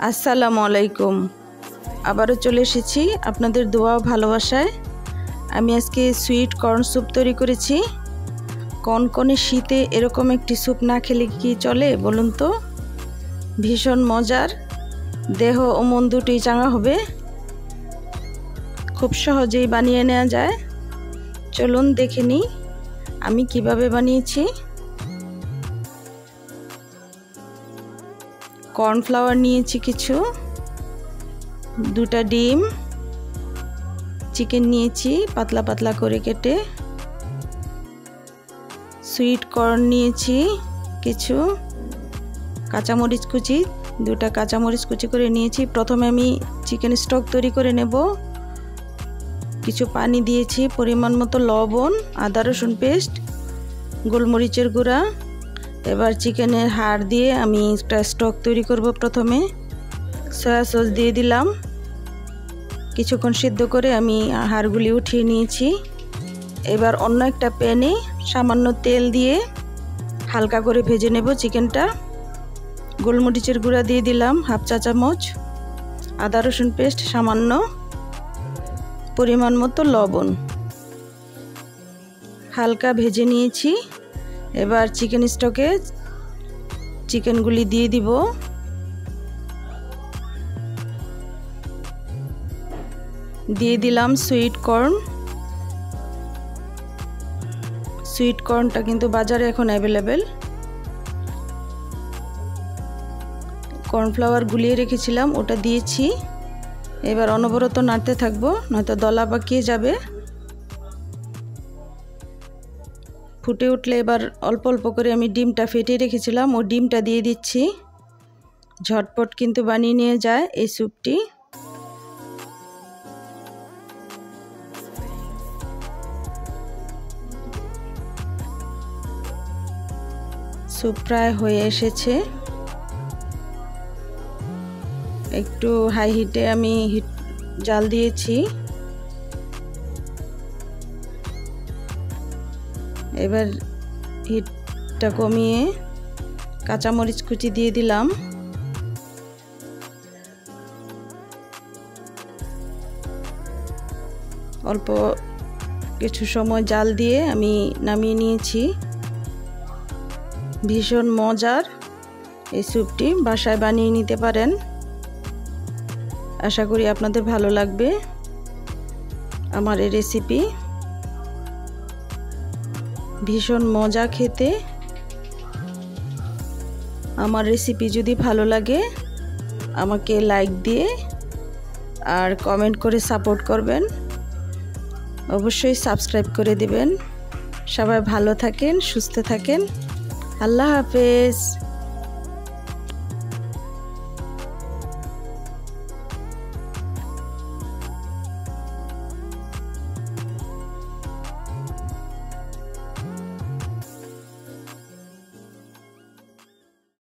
আসসালামু আলাইকুম। আবারও চলে এসেছি আপনাদের দোয়া ও ভালোবাসায়। আমি আজকে সুইট কর্ন স্যুপ তৈরি করেছি। কনকনে শীতে এরকম একটি স্যুপ না খেলে কি চলে বলুন তো? ভীষণ মজার, দেহ ও মন দুটোই চাঙ্গা হবে। খুব সহজেই বানিয়ে নেওয়া যায়। চলুন দেখে নিই আমি কিভাবে বানিয়েছি। কর্নফ্লাওয়ার নিয়েছি কিছু, 2টা ডিম, চিকেন নিয়েছি পাতলা পাতলা করে কেটে, সুইট কর্ন নিয়েছি কিছু, কাঁচামরিচ কুচি 2টা কাঁচামরিচ কুচি করে নিয়েছি। প্রথমে আমি চিকেন স্টক তৈরি করে নেব। কিছু পানি দিয়েছি, পরিমাণ মতো লবণ, আদা রসুন পেস্ট, গোলমরিচের গুঁড়া। এবার চিকেনের হাড় দিয়ে আমি একটা স্টক তৈরি করব। প্রথমে সয়া সস দিয়ে দিলাম। কিছুক্ষণ সিদ্ধ করে আমি হাড়গুলি উঠিয়ে নিয়েছি। এবার অন্য একটা প্যানে সামান্য তেল দিয়ে হালকা করে ভেজে নেব চিকেনটা। গোলমরিচের গুঁড়া দিয়ে দিলাম 1/2 চা চামচ, আদা রসুন পেস্ট সামান্য, পরিমাণ মতো লবণ। হালকা ভেজে নিয়েছি। এবার চিকেন স্টকে চিকেনগুলি দিয়ে দিব। দিয়ে দিলাম সুইট কর্ন। সুইট কর্নটা কিন্তু বাজারে এখন অ্যাভেলেবেল। কর্নফ্লাওয়ার গুলিয়ে রেখেছিলাম, ওটা দিয়েছি। এবার অনবরত নাড়তে থাকবো, নয়তো দলা পাকিয়ে যাবে। ফুটে উঠলে এবার অল্প অল্প করে আমি ডিমটা ফেটে রেখেছিলাম, ও ডিমটা দিয়ে দিচ্ছি। ঝটপট কিন্তু বানিয়ে নিয়ে যায় এই স্যুপটি। স্যুপ প্রায় হয়ে এসেছে। একটু হাই হিটে আমি জাল দিয়েছি। এবার হিটটা কমিয়ে কাঁচামরিচ কুচি দিয়ে দিলাম। অল্প কিছু সময় জাল দিয়ে আমি নামিয়ে নিয়েছি। ভীষণ মজার এই স্যুপটি, বাসায় বানিয়ে নিতে পারেন। আশা করি আপনাদের ভালো লাগবে আমার এই রেসিপি। ভীষণ মজা খেতে। আমার রেসিপি যদি ভালো লাগে আমাকে লাইক দিয়ে আর কমেন্ট করে সাপোর্ট করবেন। অবশ্যই সাবস্ক্রাইব করে দিবেন। সবাই ভালো থাকেন, সুস্থ থাকেন। আল্লাহ হাফেজ।